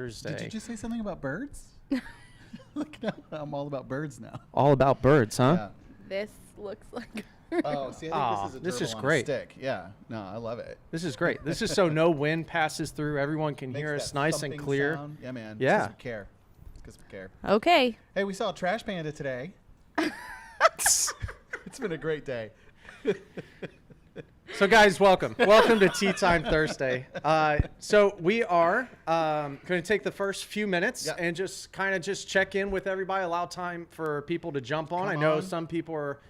Thursday. Did you just say something about birds? Look, now I'm all about birds now. All about birds, huh? Yeah. This looks like. Oh, see, I think this this is is a gerbil on a great. stick. Yeah, no, I love it. This is great. This is so no wind passes through. Everyone can Makes hear us that nice and thumping clear. sound. Yeah, man. Yeah. It's 'cause we care. It's 'cause we care. Okay. Hey, we saw a trash panda today. It's been a great day. So, guys, welcome. Welcome to Tea Time Thursday. So we are going to take the first few minutes and just kind of just check in with everybody, allow time for people to jump on. Come I know on. some people are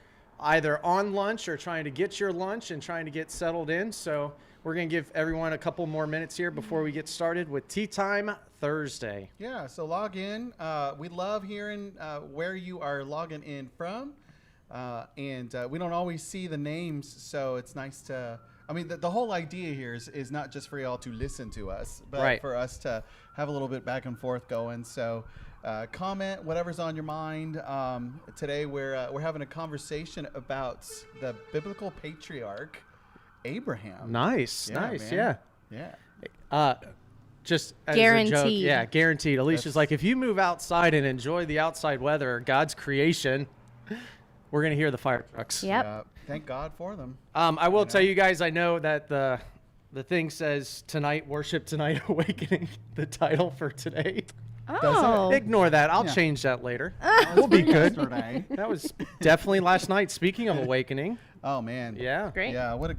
either on lunch or trying to get your lunch and trying to get settled in. So we're going to give everyone a couple more minutes here before we get started with Tea Time Thursday. Yeah, so log in. We love hearing where you are logging in from. And we don't always see the names, so it's nice to, I mean, the whole idea here is not just for y'all to listen to us, but for us to have a little bit back and forth going. So comment whatever's on your mind. Today we're having a conversation about the biblical patriarch Abraham. Nice, Yeah, nice, man. yeah. Yeah. Just as a joke, Guaranteed. yeah, guaranteed. Alicia's That's- like, if you move outside and enjoy the outside weather, God's creation, we're going to hear the fire trucks. Yep. Yeah, thank God for them. I will tell you guys, I know that the thing says tonight, worship tonight, awakening, the title for today. Oh. Ignore that. I'll Yeah. change that later. We'll be good. Yesterday. That was definitely last night. Speaking of awakening, Oh man. yeah. Great. Yeah, what a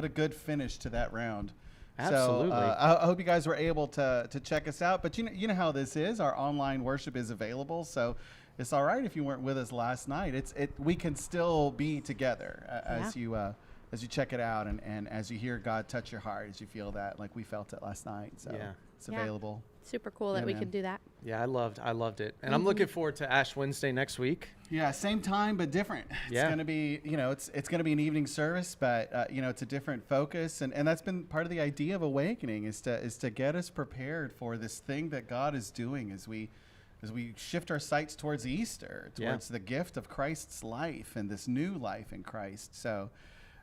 good finish to that round. Absolutely. So I hope you guys were able to check us out. But you know how this is. Our online worship is available, so it's all right if you weren't with us last night. We can still be together as you check it out and as you hear God touch your heart, as you feel that like we felt it last night. So Yeah. it's Yeah. available. Super cool that Yeah, we man. could do that. Yeah, I loved it. And I'm looking forward to Ash Wednesday next week. Yeah, same time but different. It's Yeah. gonna be, it's gonna be an evening service, but it's a different focus, and that's been part of the idea of awakening is to get us prepared for this thing that God is doing as we shift our sights towards Easter, towards the gift of Christ's life and this new life in Christ. So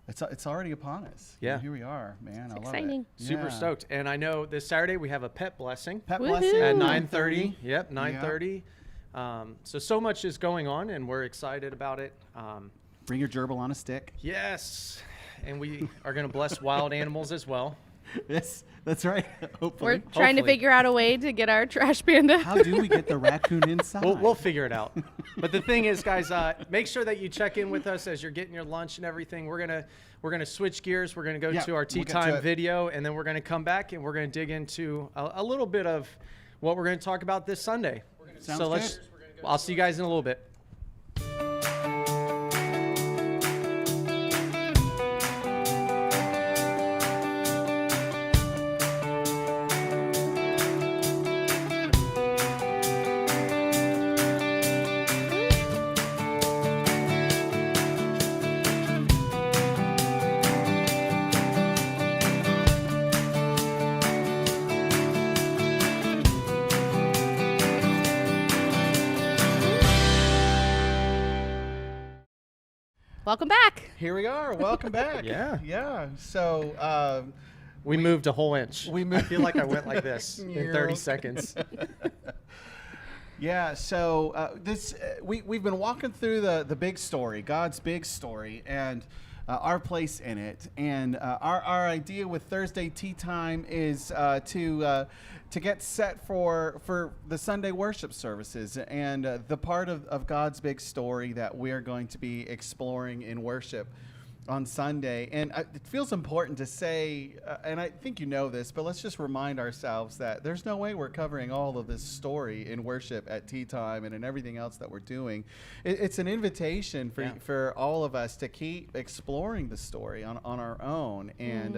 it's already upon us. Yeah. And here we are, man. I love exciting. it. Super Yeah. stoked. And I know this Saturday we have a pet blessing Pet Woohoo. blessing at Ooh. 9:30. Yep, 9:30. So much is going on, and we're excited about it. Bring your gerbil on a stick. Yes, and we are going to bless wild animals as well. Yes, that's right. We're Hopefully. trying to Hopefully. figure out a way to get our trash panda. How do we get the raccoon inside? We'll figure it out. But the thing is, guys, make sure that you check in with us as you're getting your lunch and everything. We're gonna switch gears. We're gonna go Yeah, to our we'll tea get to time it. video, and then we're gonna come back and we're gonna dig into a little bit of what we're gonna talk about this Sunday. Sounds So good. I'll see you guys in a little bit. Welcome back. Here we are. Welcome back. Yeah. Yeah. So We moved a whole inch. we I moved- feel like I went like this in 30 seconds. yeah. So we've been walking through the big story, God's big story, and our place in it. And our idea with Thursday Tea Time is to get set for the Sunday worship services and the part of God's big story that we're going to be exploring in worship on Sunday. And it feels important to say, and I think you know this, but let's just remind ourselves that there's no way we're covering all of this story in worship at tea time and in everything else that we're doing. It's an invitation for all of us to keep exploring the story on our own. And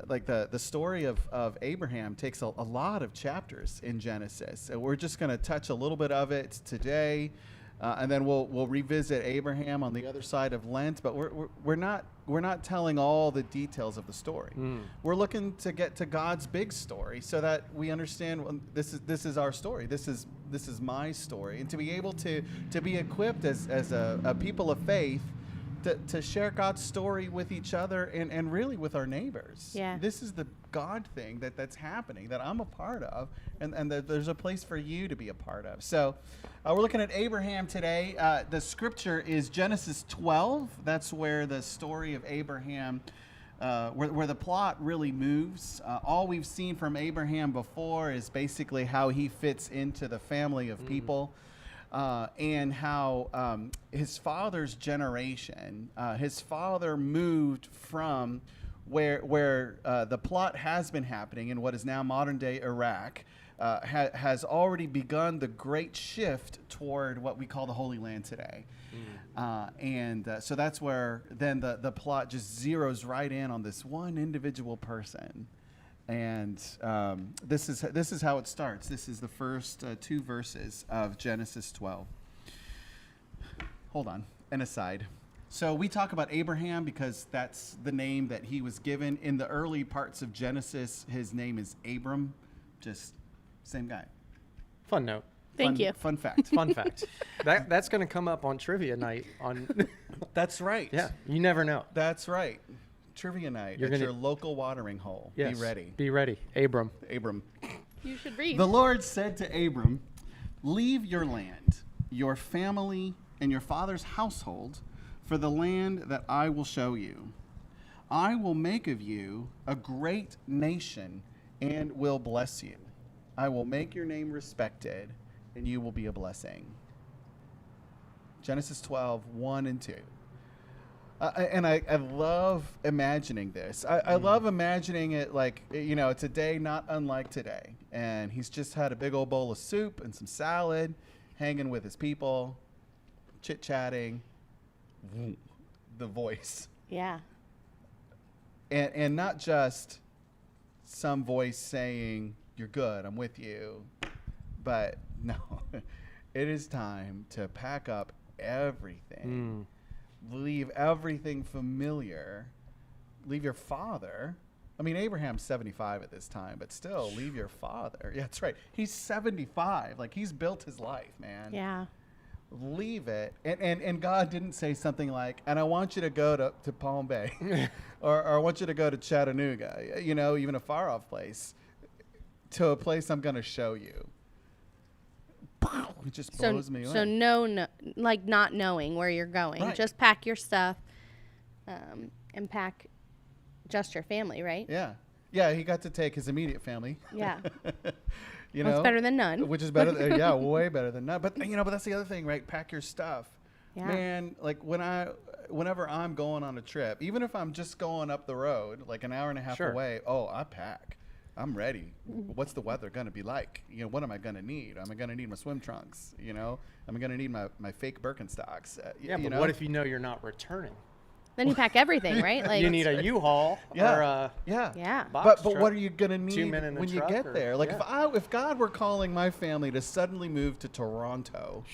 like the story of Abraham takes a lot of chapters in Genesis. And we're just going to touch a little bit of it today. And then we'll revisit Abraham on the other side of Lent, but we're not telling all the details of the story. We're looking to get to God's big story so that we understand, well, this is our story. This is my story, and to be able to be equipped as a people of faith to share God's story with each other and really with our neighbors. Yeah. This is the God thing that's happening that I'm a part of, and that there's a place for you to be a part of. So we're looking at Abraham today. The scripture is Genesis 12. That's where the story of Abraham, where the plot really moves. All we've seen from Abraham before is basically how he fits into the family of people. And how his father's generation, his father moved from where the plot has been happening in what is now modern day Iraq, has already begun the great shift toward what we call the Holy Land today. So that's where then the plot just zeroes right in on this one individual person. And this is how it starts. This is the first 2 verses of Genesis 12. Hold on, an aside. So we talk about Abraham because that's the name that he was given. In the early parts of Genesis, his name is Abram. Just same guy. Fun note. Thank you. Fun fact. Fun fact. That's going to come up on trivia night. That's right. Yeah, you never know. That's right. Trivia night at your local watering hole. Yes, Be ready. Be ready. Abram. You should read. The Lord said to Abram, "Leave your land, your family, and your father's household for the land that I will show you. I will make of you a great nation and will bless you. I will make your name respected, and you will be a blessing." Genesis 12, 1 and 2. And I love imagining this. I love imagining it like, it's a day not unlike today. And he's just had a big old bowl of soup and some salad, hanging with his people, chit-chatting. The voice. Yeah. And not just some voice saying, "You're good, I'm with you." But no, it is time to pack up everything. Leave everything familiar. Leave your father. I mean, Abraham's 75 at this time, but still, leave your father. Yeah, that's right. He's 75. Like, he's built his life, man. Yeah. Leave it. And God didn't say something like, "And I want you to go to Palm Bay," or I want you to go to Chattanooga, even a far off place, to a place I'm going to show you. It just blows me away. So no, like not knowing where you're going. Right. Just pack your stuff, and pack just your family, right? Yeah. Yeah, he got to take his immediate family. Yeah. It's better than none. Which is better than, yeah, way better than none. But but that's the other thing, right? Pack your stuff. Yeah. Man, like whenever I'm going on a trip, even if I'm just going up the road, like an hour and a half away, I pack. I'm ready. What's the weather going to be like? What am I going to need? Am I going to need my swim trunks? Am I going to need my fake Birkenstocks? Yeah, but what if you're not returning? Then you pack everything, right? Like You need a U-Haul or a Yeah. box But truck. what are you going to need 2 men in a when you truck get or- there? Like yeah. if God were calling my family to suddenly move to Toronto,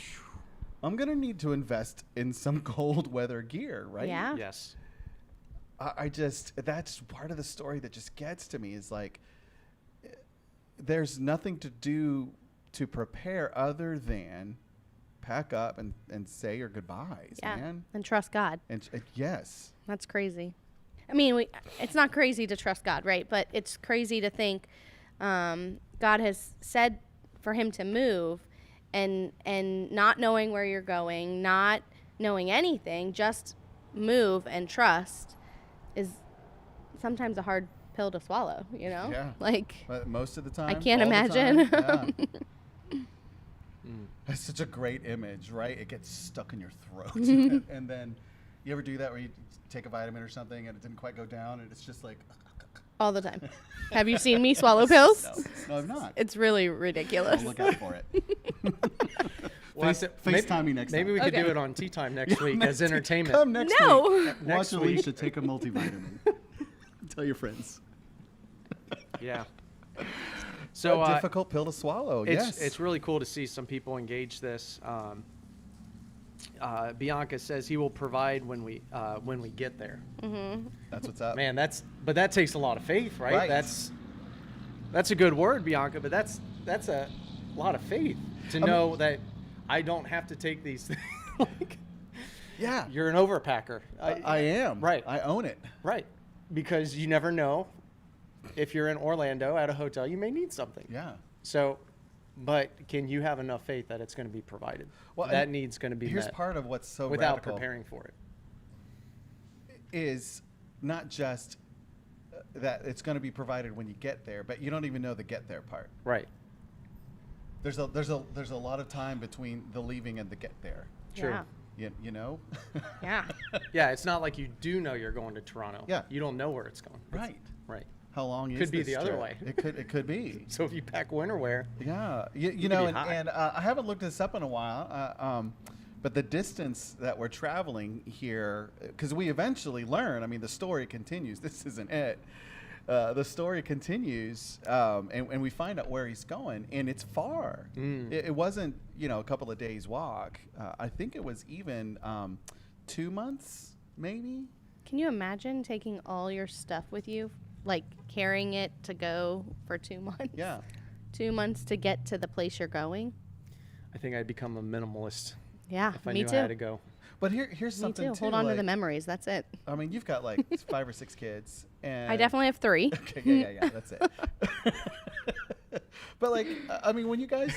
I'm going to need to invest in some cold weather gear, right? Yeah. Yes. I just, that's part of the story that just gets to me is like, there's nothing to do to prepare other than pack up and say your goodbyes, Yeah. man. And trust God. And yes. That's crazy. I mean, it's not crazy to trust God, right? But it's crazy to think God has said for him to move and not knowing where you're going, not knowing anything, just move and trust is sometimes a hard pill to swallow, Yeah. Like, But most of the time. I can't all the imagine. time, yeah. That's such a great image, right? It gets stuck in your throat. and then you ever do that where you take a vitamin or something and it didn't quite go down and it's just like. all the time. Have you seen me swallow pills? No, I'm not. It's really ridiculous. I'll look out for it. FaceTime me next time. Maybe we could Okay. do it on Tea Time next week as entertainment. Come next No. week. Watch Next week. Alicia take a multivitamin. Tell your friends. Yeah. So So a difficult pill to swallow. Yes. it's really cool to see some people engage this. Bianca says he will provide when we get there. That's what's up. Man, but that takes a lot of faith, right? Right. That's a good word, Bianca, but that's a lot of faith to know that I don't have to take these things. Yeah. You're an overpacker. I am. Right. I own it. Right. Because you never know if you're in Orlando at a hotel, you may need something. Yeah. So, but can you have enough faith that it's going to be provided? Well, that and need's going to be Here's met part of what's so without radical preparing for it. is not just that it's going to be provided when you get there, but you don't even know the get there part. Right. There's a lot of time between the leaving and the get there. True. Yeah. You know? Yeah. Yeah, it's not like you do know you're going to Toronto. Yeah. You don't know where it's going. Right. Right. How long is Could be this the other trip? way. It could be. So if you pack winter wear, Yeah, you could know, be hot. and I haven't looked this up in a while, but the distance that we're traveling here, because we eventually learn. I mean, the story continues. This isn't it. The story continues, and we find out where he's going, and it's far. It wasn't, a couple of days walk. I think it was even 2 months, maybe. Can you imagine taking all your stuff with you, like carrying it to go for 2 months? Yeah. 2 months to get to the place you're going. I think I'd become a minimalist Yeah, if I me knew too. I had to go. But here's Me something too. too. Hold on to the like- memories. That's it. I mean, you've got like 5 or 6 kids, and I definitely have 3. Okay, yeah, that's it. But like, I mean, when you guys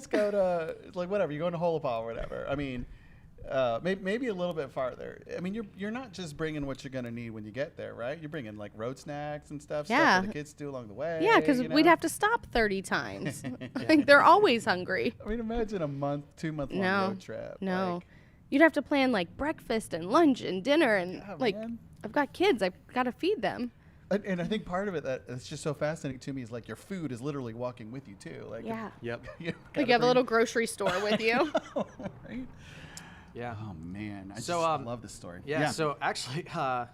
go to like whatever, you're going to Holopau or whatever. I mean, maybe a little bit farther. I mean, you're not just bringing what you're gonna need when you get there, right? You're bringing like road snacks and stuff. Yeah. Stuff for the kids to do along the way. Yeah, because you we'd know? have to stop 30 times. Like, they're always hungry. I mean, imagine a 2-month long No, road trip. no. Like, You'd have to plan like breakfast and lunch and dinner and Yeah, like man. I've got kids. I've got to feed them. and I think part of it that's just so fascinating to me is like your food is literally walking with you too. Like, Yeah. Yep. you Like you have a little grocery store with you. right? Yeah. Oh man, I So, just love this story. Yeah, so actually, my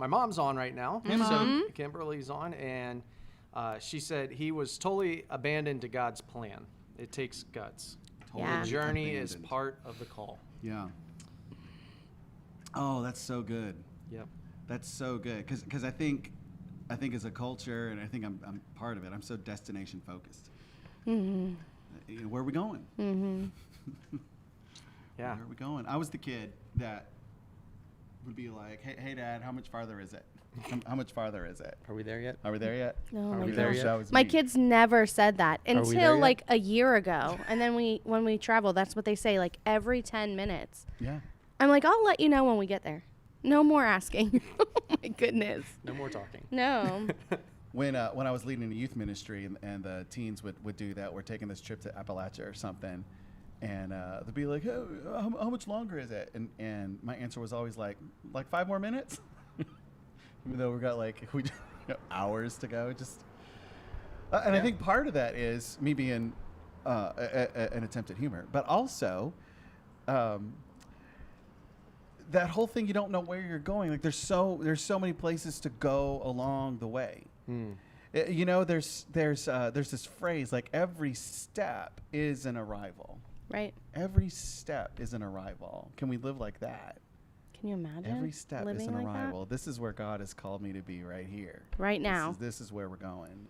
mom's on right now. Mm-hmm. So Kimberly's on, and she said he was totally abandoned to God's plan. It takes guts. Yeah. The journey is Abandoned. part of the call. Yeah. Oh, that's so good. Yep. That's so good because I think as a culture, and I think I'm part of it. I'm so destination focused. Where are we going? Yeah. Where are we going? I was the kid that would be like, hey Dad, how much farther is it? How much farther is it? Are we there yet? Are we there yet? No, Are my we there gosh. yet? That was My me. kids never said that there until yet? like a year ago. And then when we travel, that's what they say like every 10 minutes. Yeah. I'm like, I'll let you know when we get there. No more asking. Oh my goodness. No more talking. No. When I was leading the youth ministry and the teens would do that, we're taking this trip to Appalachia or something, and they'd be like, hey, how much longer is it? And my answer was always like 5 more minutes, even though we got hours to go. Just and I think part of that is me being an attempt at humor, but also that whole thing, you don't know where you're going. Like there's so many places to go along the way. There's this phrase like every step is an arrival. Right. Every step is an arrival. Can we live like that? Can you imagine? Every step is living an like that? arrival. This is where God has called me to be right here. Right now. This is where we're going.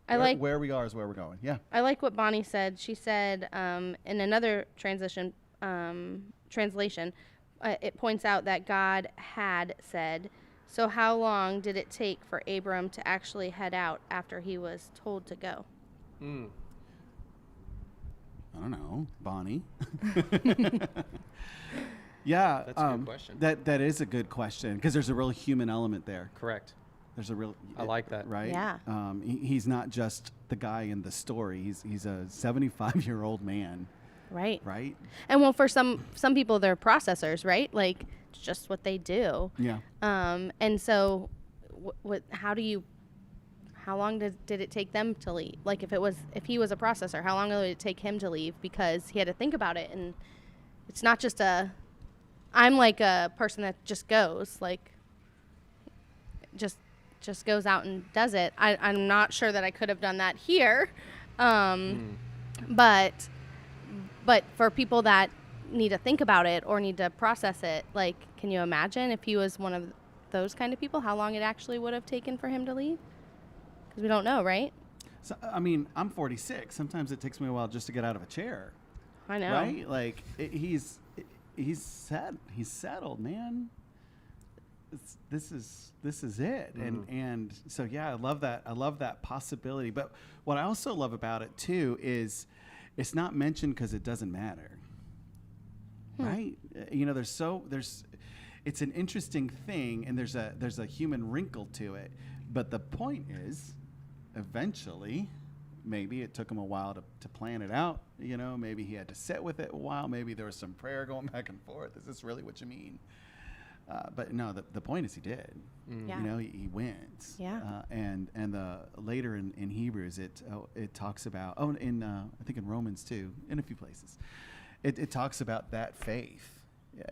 Where we are is where we're going. Yeah. I like what Bonnie said. She said in another translation, it points out that God had said, so how long did it take for Abram to actually head out after he was told to go? I don't know, Bonnie. Yeah. That's a good question. That is a good question because there's a real human element there. Correct. There's a real. I like that. Right. Yeah. He's not just the guy in the story. He's a 75-year-old man. Right. Right. And well, for some people, they're processors, right? Like it's just what they do. Yeah. And so, how long did it take them to leave? Like if he was a processor, how long did it take him to leave? Because he had to think about it, and it's not just I'm like a person that just goes, like just goes out and does it. I'm not sure that I could have done that here, but for people that need to think about it or need to process it, like, can you imagine if he was one of those kind of people, how long it actually would have taken for him to leave? Because we don't know, right? So I mean, I'm 46. Sometimes it takes me a while just to get out of a chair. I know. Right? Like he's he's settled, man. This is it. And so yeah, I love that possibility. But what I also love about it too is it's not mentioned because it doesn't matter. Right? It's an interesting thing, and there's a human wrinkle to it. But the point is, eventually, maybe it took him a while to plan it out. Maybe he had to sit with it a while. Maybe there was some prayer going back and forth. Is this really what you mean? But no, the point is he did. Yeah. He went. Yeah. And the later in Hebrews it talks about I think in Romans too, in a few places, it talks about that faith.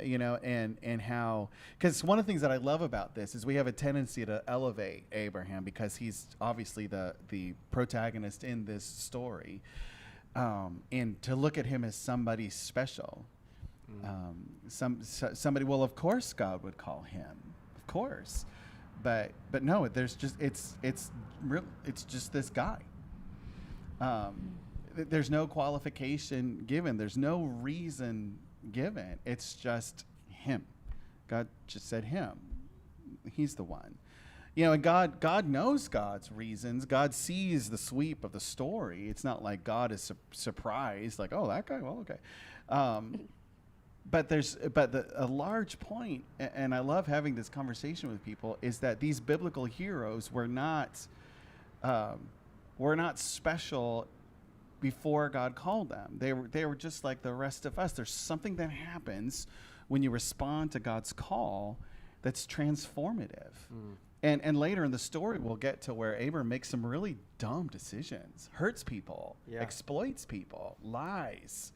And how, because one of the things that I love about this is we have a tendency to elevate Abraham because he's obviously the protagonist in this story, and to look at him as somebody special. Somebody, well, of course God would call him, of course, but no, it's just this guy. There's no qualification given. There's no reason given. It's just him. God just said him. He's the one. And God knows God's reasons. God sees the sweep of the story. It's not like God is surprised, like, oh, that guy, well, okay. But a large point, and I love having this conversation with people, is that these biblical heroes were not special before God called them. They were just like the rest of us. There's something that happens when you respond to God's call that's transformative. And later in the story, we'll get to where Abram makes some really dumb decisions, hurts people, exploits people, lies.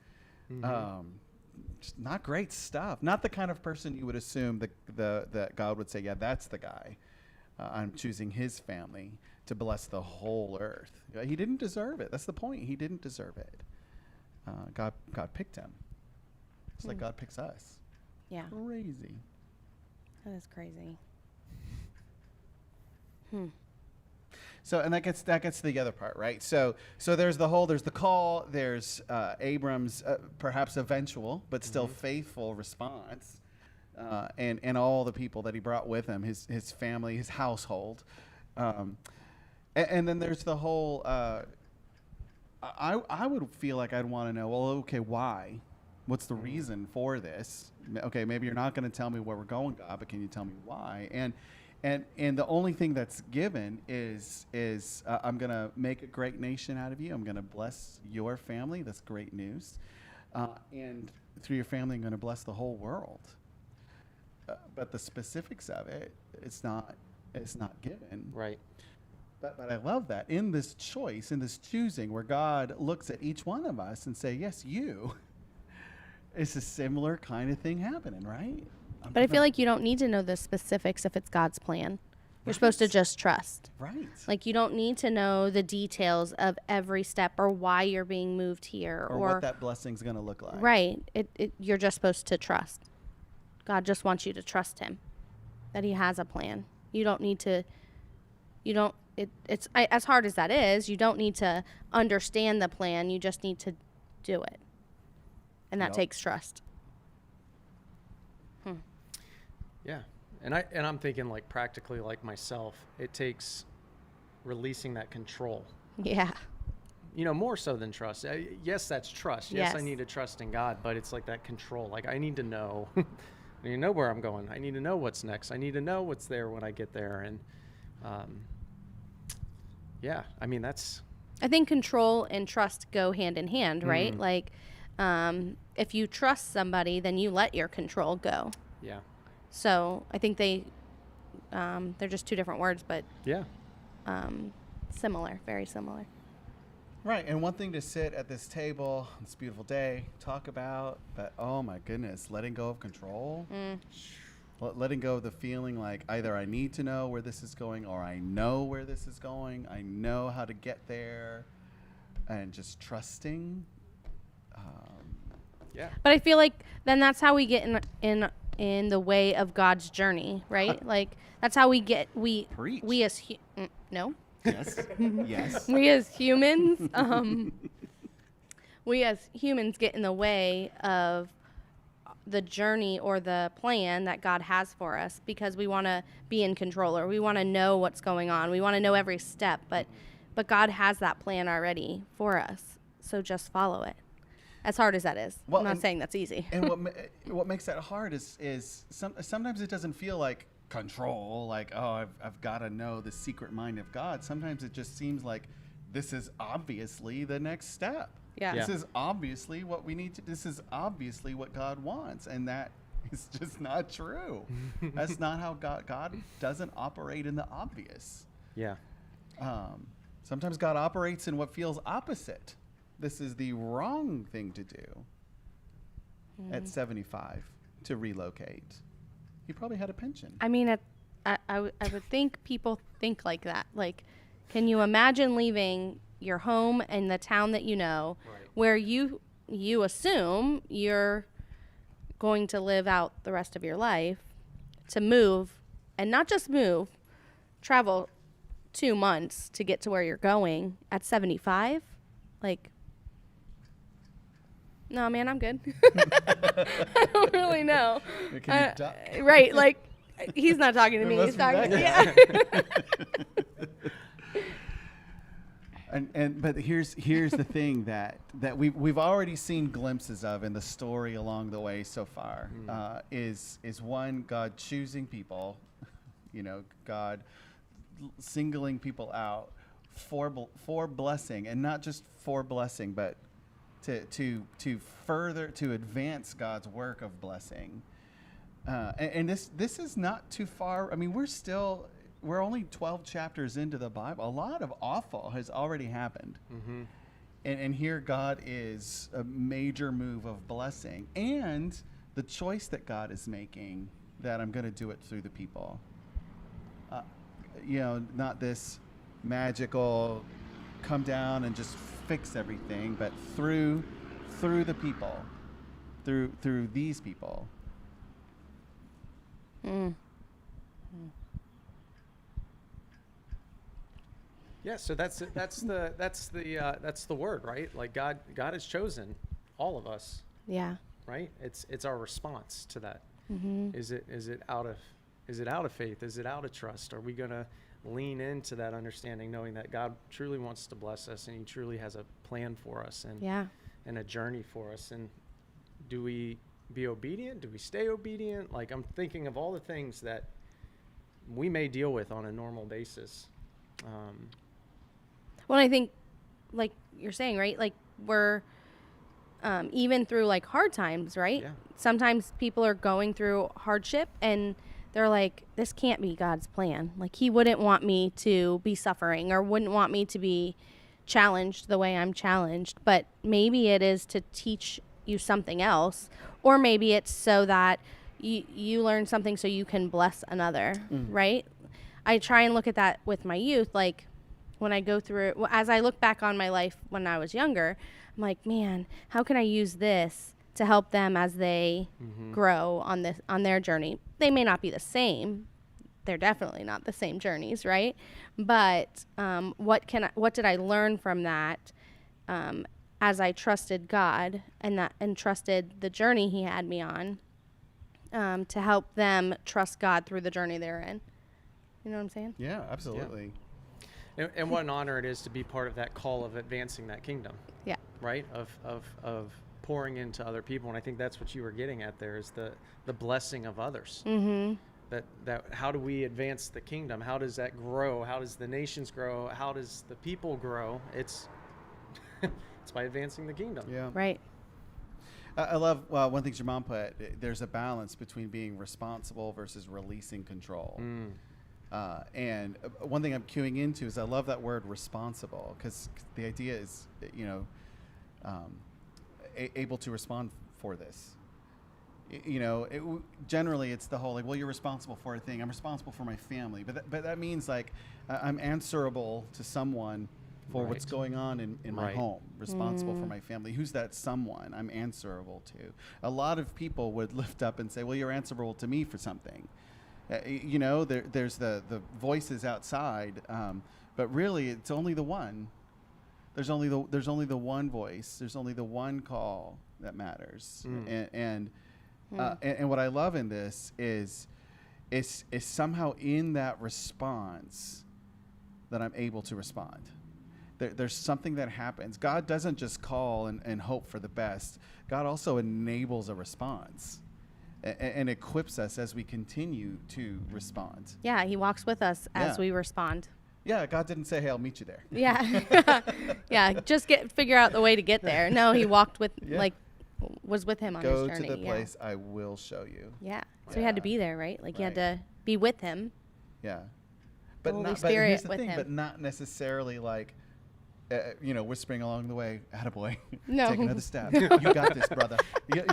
Just not great stuff. Not the kind of person you would assume that God would say, yeah, that's the guy. I'm choosing his family to bless the whole earth. He didn't deserve it. That's the point. He didn't deserve it. God picked him. It's like God picks us. Yeah. Crazy. That is crazy. So, and that gets to the other part, right? So there's the call, there's Abram's perhaps eventual but still faithful response, and all the people that he brought with him, his family, his household, and then there's the whole. I would feel like I'd want to know. Well, okay, why? What's the reason for this? Okay, maybe you're not going to tell me where we're going, God, but can you tell me why? And the only thing that's given is I'm going to make a great nation out of you. I'm going to bless your family. That's great news. And through your family, I'm going to bless the whole world. But the specifics of it, it's not given. Right. But I love that in this choice, in this choosing, where God looks at each one of us and say, yes, you. It's a similar kind of thing happening, right? But I feel like you don't need to know the specifics if it's God's plan. You're supposed to just trust. Right. Like, you don't need to know the details of every step or why you're being moved here. Or what that blessing's going to look like. Right. You're just supposed to trust. God just wants you to trust him, that he has a plan. You don't need to, as hard as that is, you don't need to understand the plan. You just need to do it. And that takes trust. Yeah. And I'm thinking, like, practically like myself, it takes releasing that control. Yeah. More so than trust. Yes, that's trust. Yes, I need to trust in God, but it's like that control. Like, I need to know. I need to know where I'm going. I need to know what's next. I need to know what's there when I get there. And that's. I think control and trust go hand in hand, right? Like, if you trust somebody, then you let your control go. Yeah. So I think they're just two different words, but similar, very similar. Right, and one thing to sit at this table on this beautiful day, talk about, but oh my goodness, letting go of control, letting go of the feeling like either I need to know where this is going or I know where this is going, I know how to get there, and just trusting. But I feel like then that's how we get in the way of God's journey, right? Like, that's how we Preach. We as no. Yes. Yes. We as humans, get in the way of the journey or the plan that God has for us because we want to be in control, or we want to know what's going on. We want to know every step, but God has that plan already for us. So just follow it. As hard as that is. Well, I'm not saying that's easy. And what makes that hard is sometimes it doesn't feel like control, like, oh, I've got to know the secret mind of God. Sometimes it just seems like this is obviously the next step. Yeah. This is obviously what we need to, this is obviously what God wants. And that is just not true. That's not how God doesn't operate in the obvious. Yeah. Sometimes God operates in what feels opposite. This is the wrong thing to do at 75 to relocate. He probably had a pension. I mean, I would think people think like that. Like, can you imagine leaving your home and the town that you know, where you assume you're going to live out the rest of your life, to move, and not just move, travel 2 months to get to where you're going at 75? Like, no, man, I'm good. I don't really know. Can you duck? Right, like, he's not talking to me. must He's be talking that to But here's the thing that we've already seen glimpses of in the story along the way so far, is one, God choosing people, God singling people out for blessing, and not just for blessing, but to further, to advance God's work of blessing. And this is not too far. I mean, we're only 12 chapters into the Bible. A lot of awful has already happened. Mm-hmm. And here God is a major move of blessing, and the choice that God is making, that I'm going to do it through the people. Not this magical come down and just fix everything, but through the people, through these people. Yeah, so that's the word, right? Like God has chosen all of us. Yeah. Right? It's our response to that. Mm-hmm. Is it out of faith? Is it out of trust? Are we gonna lean into that understanding, knowing that God truly wants to bless us and He truly has a plan for us and a journey for us? And do we be obedient? Do we stay obedient? Like, I'm thinking of all the things that we may deal with on a normal basis. Well, I think, like you're saying, right? Like, we're even through like hard times, right? Yeah. Sometimes people are going through hardship and they're like, this can't be God's plan. Like, He wouldn't want me to be suffering, or wouldn't want me to be challenged the way I'm challenged. But maybe it is to teach you something else, or maybe it's so that you learn something so you can bless another, right? I try and look at that with my youth. Like, when I go through, as I look back on my life when I was younger, I'm like, man, how can I use this to help them as they grow on their journey? They may not be the same. They're definitely not the same journeys, right? But what did I learn from that as I trusted God and trusted the journey He had me on, to help them trust God through the journey they're in? You know what I'm saying? Yeah, absolutely. Yeah. And what an honor it is to be part of that call of advancing that kingdom. Yeah. Right? Of pouring into other people. And I think that's what you were getting at there, is the blessing of others. Mm-hmm. That how do we advance the kingdom? How does that grow? How does the nations grow? How does the people grow? It's by advancing the kingdom. Yeah. Right. I love one thing your mom put. There's a balance between being responsible versus releasing control. And one thing I'm cueing into is I love that word responsible, because the idea is, able to respond for this. Generally it's the whole, like, well, you're responsible for a thing. I'm responsible for my family. But that means, like, I'm answerable to someone for what's going on in my home, responsible for my family. Who's that someone I'm answerable to? A lot of people would lift up and say, well, you're answerable to me for something. There's the voices outside, but really it's only the one. There's only the one voice. There's only the one call that matters. And And what I love in this is somehow in that response that I'm able to respond. There's something that happens. God doesn't just call and hope for the best. God also enables a response and equips us as we continue to respond. Yeah, he walks with us as Yeah. we respond. Yeah, God didn't say, hey, I'll meet you there. Yeah. Yeah, just figure out the way to get there. No, he walked with, Yeah. was with him on Go his journey. to the yeah. place I will show you. Yeah. So he had to Yeah. be there, right? Like, you had Right. to be with him. Yeah. Holy But Spirit here's the with thing, him. but not necessarily like, whispering along the way, attaboy, No. take another step. You got this, brother.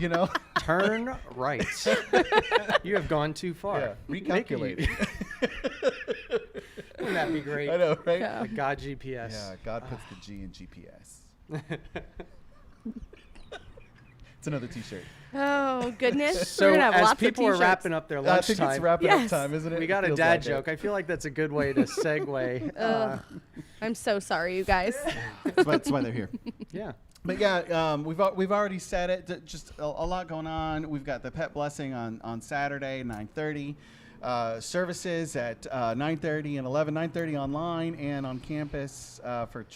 You know? Turn right. You have gone too far. Yeah. Make a Recalculate. Wouldn't that be great? I know, right? Yeah. Like God GPS. Yeah, God puts the G in GPS. It's another T-shirt. Oh, goodness. So We're gonna have as lots people of are t-shirts. wrapping up their I think it's lunchtime, wrapping up Yes. time, isn't it? we It got a feels dad like it. joke. I feel like that's a good way to segue. I'm so sorry, you guys. That's why they're here. Yeah. But yeah, we've already said it. Just a lot going on. We've got the pet blessing on Saturday, 9:30. Services at 9:30 and 11. 9:30 online and on campus for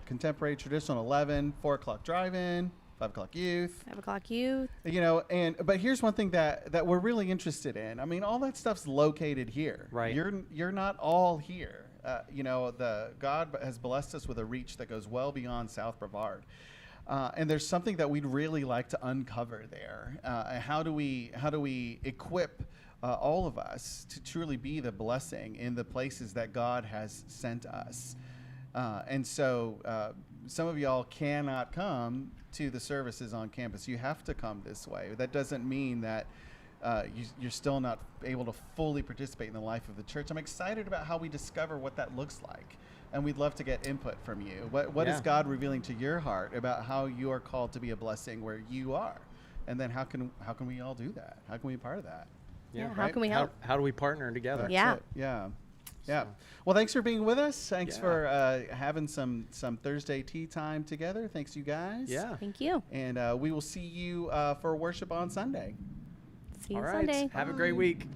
contemporary traditional 11. 4 o'clock drive-in. 5 o'clock youth. 5 o'clock youth. But here's one thing that we're really interested in. I mean, all that stuff's located here. Right. You're not all here. The God has blessed us with a reach that goes well beyond South Brevard. And there's something that we'd really like to uncover there. How do we equip all of us to truly be the blessing in the places that God has sent us? And so some of y'all cannot come to the services on campus. You have to come this way. That doesn't mean that you're still not able to fully participate in the life of the church. I'm excited about how we discover what that looks like. And we'd love to get input from you. What is Yeah. God revealing to your heart about how you are called to be a blessing where you are? And then how can we all do that? How can we be part of that? Yeah, how right? can we help? How do we partner together? That's Yeah. it. Yeah. Yeah. So- Well, thanks for being with us. Thanks Yeah. for having some Thursday tea time together. Thanks, you guys. Yeah. Thank you. And we will see you for worship on Sunday. See you All right. Sunday. Have a great week.